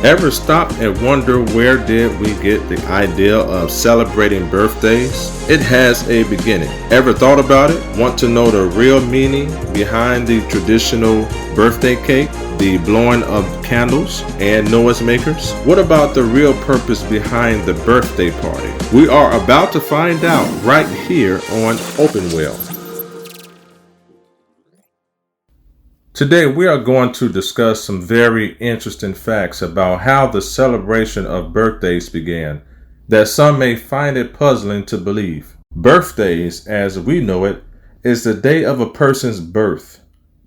Ever stop and wonder where did we get the idea of celebrating birthdays? It has a beginning. Ever thought about it? Want to know the real meaning behind the traditional birthday cake, the blowing of candles, and noise makers? What about the real purpose behind the birthday party? We are about to find out right here on Open Well. Today we are going to discuss some very interesting facts about how the celebration of birthdays began that some may find it puzzling to believe. Birthdays, as we know it, is the day of a person's birth.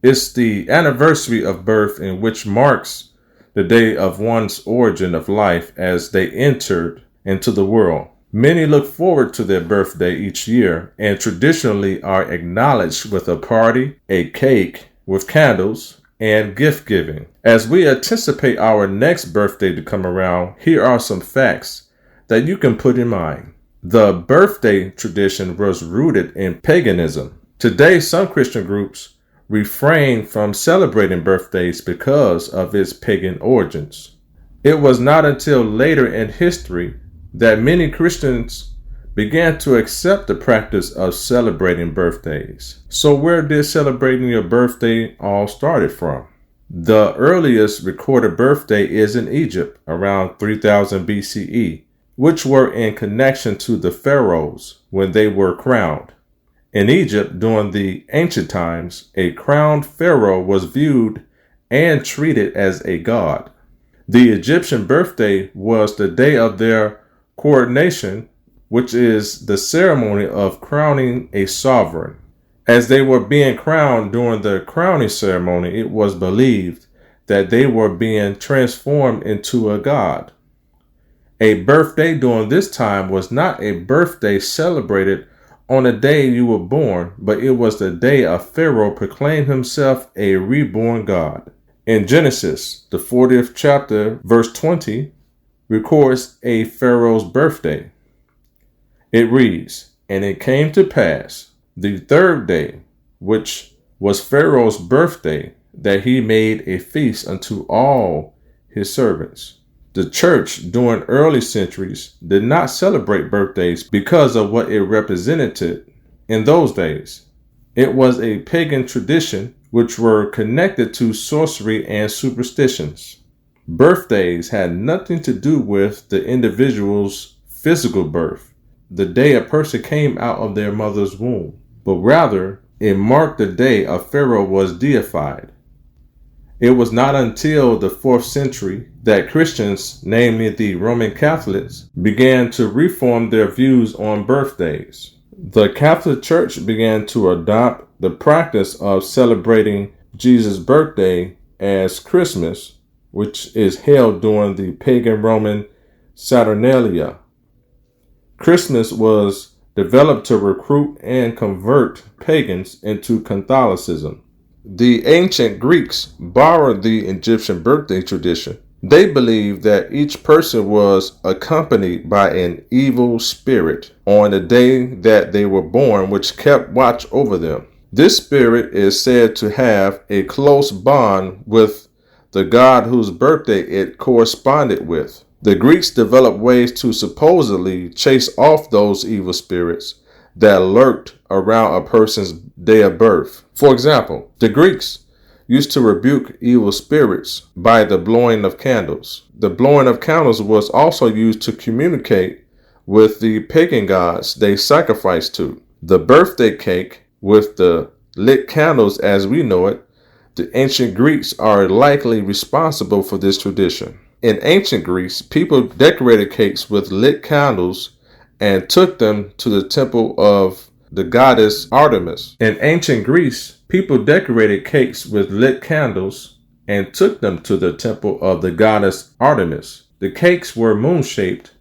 It's the anniversary of birth in which marks the day of one's origin of life as they entered into the world. Many look forward to their birthday each year and traditionally are acknowledged with a party, a cake, with candles, and gift giving. As we anticipate our next birthday to come around, here are some facts that you can put in mind. The birthday tradition was rooted in paganism. Today, some Christian groups refrain from celebrating birthdays because of its pagan origins. It was not until later in history that many Christians began to accept the practice of celebrating birthdays. So where did celebrating your birthday all started from? The earliest recorded birthday is in Egypt around 3000 BCE, which were in connection to the pharaohs when they were crowned. In Egypt, during the ancient times, a crowned pharaoh was viewed and treated as a god. The Egyptian birthday was the day of their coronation, which is the ceremony of crowning a sovereign. As they were being crowned during the crowning ceremony, it was believed that they were being transformed into a god. A birthday during this time was not a birthday celebrated on the day you were born, but it was the day a pharaoh proclaimed himself a reborn god. In Genesis, the 40th chapter, verse 20, records a pharaoh's birthday. It reads, "And it came to pass the third day, which was Pharaoh's birthday, that he made a feast unto all his servants." The church during early centuries did not celebrate birthdays because of what it represented in those days. It was a pagan tradition which were connected to sorcery and superstitions. Birthdays had nothing to do with the individual's physical birth, the day a person came out of their mother's womb, but rather it marked the day a pharaoh was deified. It was not until the 4th century that Christians, namely the Roman Catholics, began to reform their views on birthdays. The Catholic Church began to adopt the practice of celebrating Jesus' birthday as Christmas, which is held during the pagan Roman Saturnalia. Christmas was developed to recruit and convert pagans into Catholicism. The ancient Greeks borrowed the Egyptian birthday tradition. They believed that each person was accompanied by an evil spirit on the day that they were born, which kept watch over them. This spirit is said to have a close bond with the god whose birthday it corresponded with. The Greeks developed ways to supposedly chase off those evil spirits that lurked around a person's day of birth. For example, the Greeks used to rebuke evil spirits by the blowing of candles. The blowing of candles was also used to communicate with the pagan gods they sacrificed to. The birthday cake with the lit candles as we know it, the ancient Greeks are likely responsible for this tradition. In ancient Greece, people decorated cakes with lit candles and took them to the temple of the goddess Artemis. In ancient Greece, people decorated cakes with lit candles and took them to the temple of the goddess Artemis. The cakes were moon-shaped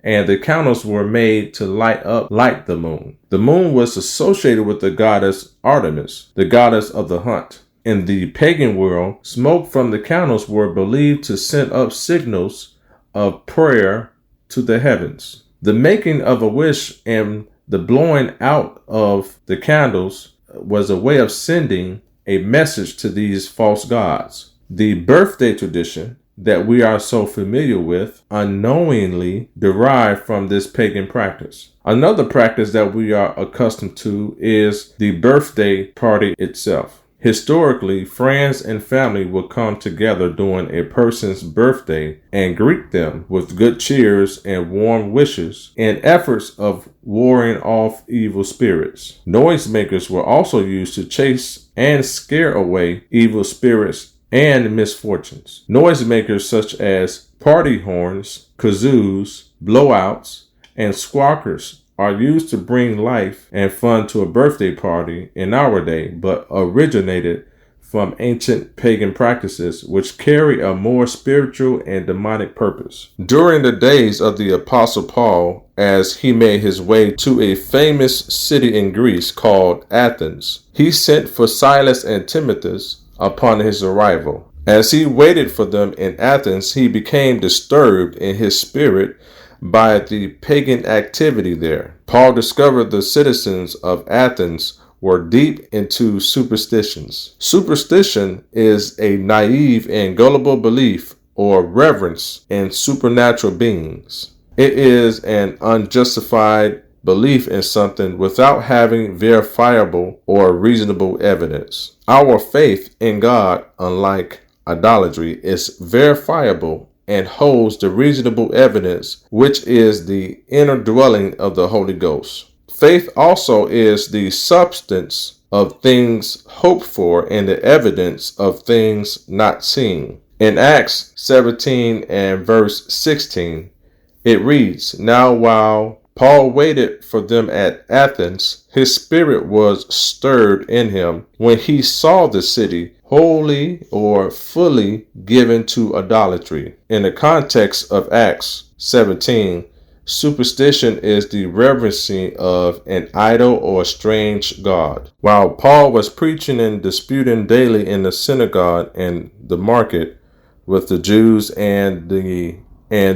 and the candles were made to light up like the moon. The moon was associated with the goddess Artemis, the goddess of the hunt. In the pagan world, smoke from the candles were believed to send up signals of prayer to the heavens. The making of a wish and the blowing out of the candles was a way of sending a message to these false gods. The birthday tradition that we are so familiar with unknowingly derived from this pagan practice. Another practice that we are accustomed to is the birthday party itself. Historically, friends and family would come together during a person's birthday and greet them with good cheers and warm wishes in efforts of warding off evil spirits. Noisemakers were also used to chase and scare away evil spirits and misfortunes. Noisemakers such as party horns, kazoos, blowouts, and squawkers are used to bring life and fun to a birthday party in our day, but originated from ancient pagan practices which carry a more spiritual and demonic purpose. During the days of the Apostle Paul, as he made his way to a famous city in Greece called Athens, he sent for Silas and Timothy upon his arrival. As he waited for them in Athens, he became disturbed in his spirit by the pagan activity there. Paul discovered the citizens of Athens were deep into superstitions. Superstition is a naive and gullible belief or reverence in supernatural beings. It is an unjustified belief in something without having verifiable or reasonable evidence. Our faith in God, unlike idolatry, is verifiable and holds the reasonable evidence, which is the inner dwelling of the Holy Ghost. Faith also is the substance of things hoped for and the evidence of things not seen. In Acts 17 and verse 16, it reads, "Now while Paul waited for them at Athens, his spirit was stirred in him when he saw the city wholly or fully given to idolatry." In the context of Acts 17, superstition is the reverencing of an idol or strange god. While Paul was preaching and disputing daily in the synagogue and the market with the Jews and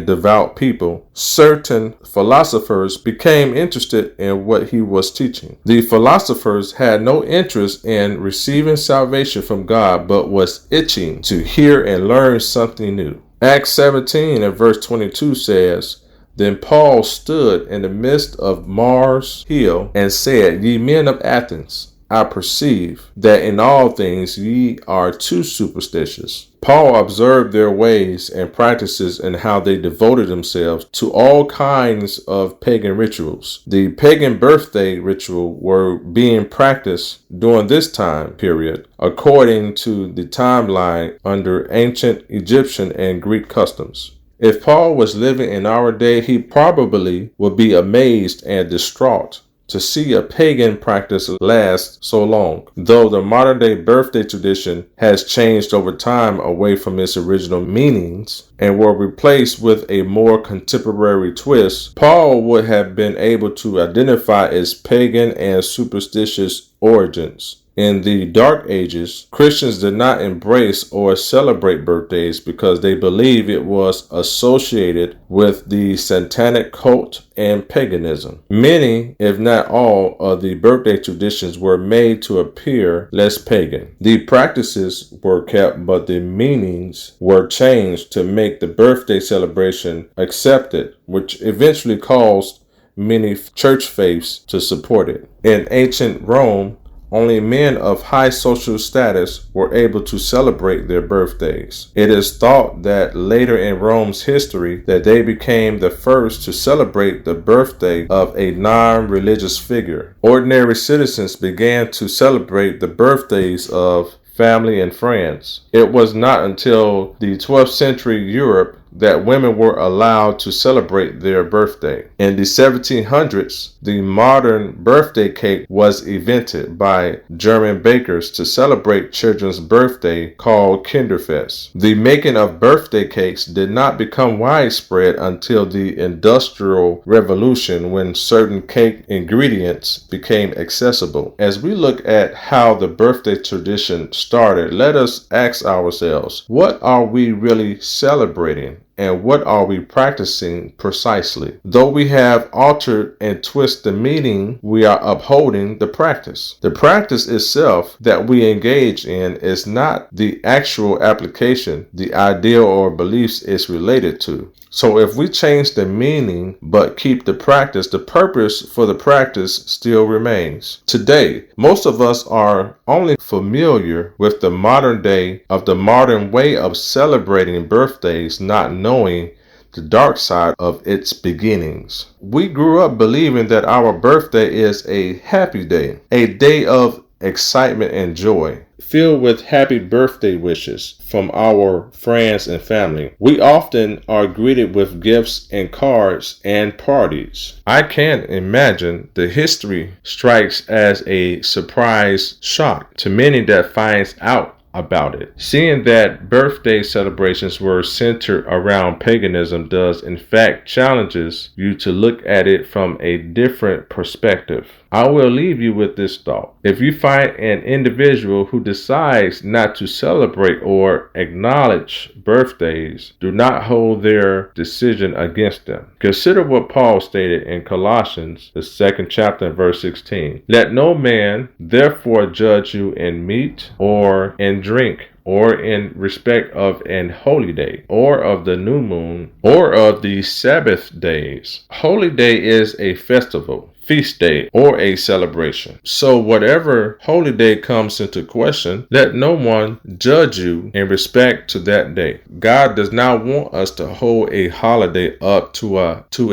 devout people, certain philosophers became interested in what he was teaching. The philosophers had no interest in receiving salvation from God, but was itching to hear and learn something new. Acts 17 and verse 22 says, "Then Paul stood in the midst of Mars Hill and said, Ye men of Athens, I perceive that in all things ye are too superstitious." Paul observed their ways and practices and how they devoted themselves to all kinds of pagan rituals. The pagan birthday ritual were being practiced during this time period according to the timeline under ancient Egyptian and Greek customs. If Paul was living in our day, he probably would be amazed and distraught to see a pagan practice last so long. Though the modern day birthday tradition has changed over time away from its original meanings and were replaced with a more contemporary twist, Paul would have been able to identify its pagan and superstitious origins. In the Dark Ages, Christians did not embrace or celebrate birthdays because they believed it was associated with the satanic cult and paganism. Many, if not all, of the birthday traditions were made to appear less pagan. The practices were kept, but the meanings were changed to make the birthday celebration accepted, which eventually caused many church faiths to support it. In ancient Rome, only men of high social status were able to celebrate their birthdays. It is thought that later in Rome's history that they became the first to celebrate the birthday of a non-religious figure. Ordinary citizens began to celebrate the birthdays of family and friends. It was not until the 12th century Europe that women were allowed to celebrate their birthday. In the 1700s, the modern birthday cake was invented by German bakers to celebrate children's birthday called Kinderfest. The making of birthday cakes did not become widespread until the Industrial Revolution, when certain cake ingredients became accessible. As we look at how the birthday tradition started, let us ask ourselves, what are we really celebrating? and what are we practicing precisely? Though we have altered and twisted the meaning, we are upholding the practice. The practice itself that we engage in is not the actual application the idea or beliefs is related to. So if we change the meaning but keep the practice, the purpose for the practice still remains. Today, most of us are only familiar with the modern way of celebrating birthdays, not knowing the dark side of its beginnings. We grew up believing that our birthday is a happy day, a day of excitement and joy, filled with happy birthday wishes from our friends and family. We often are greeted with gifts and cards and parties. I can't imagine the history strikes as a surprise shock to many that finds out about it. Seeing that birthday celebrations were centered around paganism does in fact challenges you to look at it from a different perspective. I will leave you with this thought. If you find an individual who decides not to celebrate or acknowledge birthdays, do not hold their decision against them. Consider what Paul stated in Colossians, the 2nd chapter, verse 16. Let no man therefore judge you in meat or in drink, or in respect of an holy day, or of the new moon, or of the Sabbath days. Holy day is a festival, feast day, or a celebration. So whatever holy day comes into question, let no one judge you in respect to that day. God does not want us to hold a holiday up to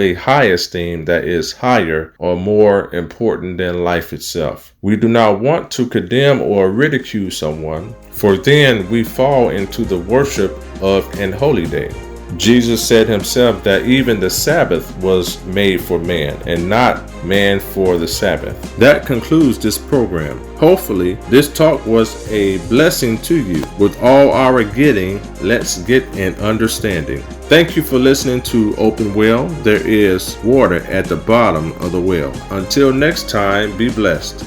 a high esteem that is higher or more important than life itself. We do not want to condemn or ridicule someone, for then we fall into the worship of an holy day. Jesus said himself that even the Sabbath was made for man and not man for the Sabbath. That concludes this program. Hopefully, this talk was a blessing to you. With all our getting, let's get an understanding. Thank you for listening to Open Well. There is water at the bottom of the well. Until next time, be blessed.